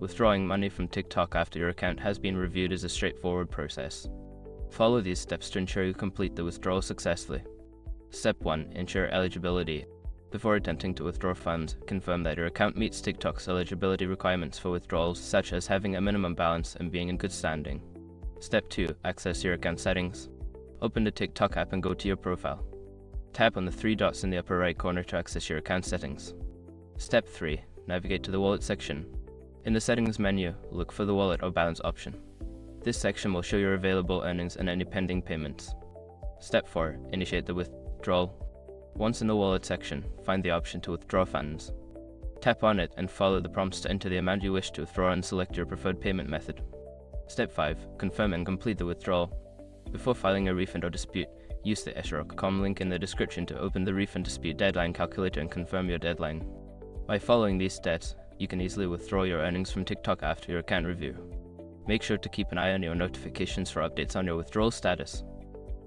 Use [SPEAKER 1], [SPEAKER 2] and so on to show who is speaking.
[SPEAKER 1] Withdrawing money from TikTok after your account has been reviewed is a straightforward process. Follow these steps to ensure you complete the withdrawal successfully. Step 1. Ensure eligibility. Before attempting to withdraw funds, confirm that your account meets TikTok's eligibility requirements for withdrawals, such as having a minimum balance and being in good standing. Step 2. Access your account settings. Open the TikTok app and go to your profile. Tap on the 3 dots in the upper right corner to access your account settings. Step 3. Navigate to the wallet section. In the settings menu, look for the wallet or balance option. This section will show your available earnings and any pending payments. Step 4. Initiate the withdrawal. Once in the wallet section, find the option to withdraw funds. Tap on it and follow the prompts to enter the amount you wish to withdraw and select your preferred payment method. Step 5. Confirm and complete the withdrawal. Before filing a refund or dispute, use the escrow.com link in the description to open the refund dispute deadline calculator and confirm your deadline. By following these steps, you can easily withdraw your earnings from TikTok after your account review. Make sure to keep an eye on your notifications for updates on your withdrawal status.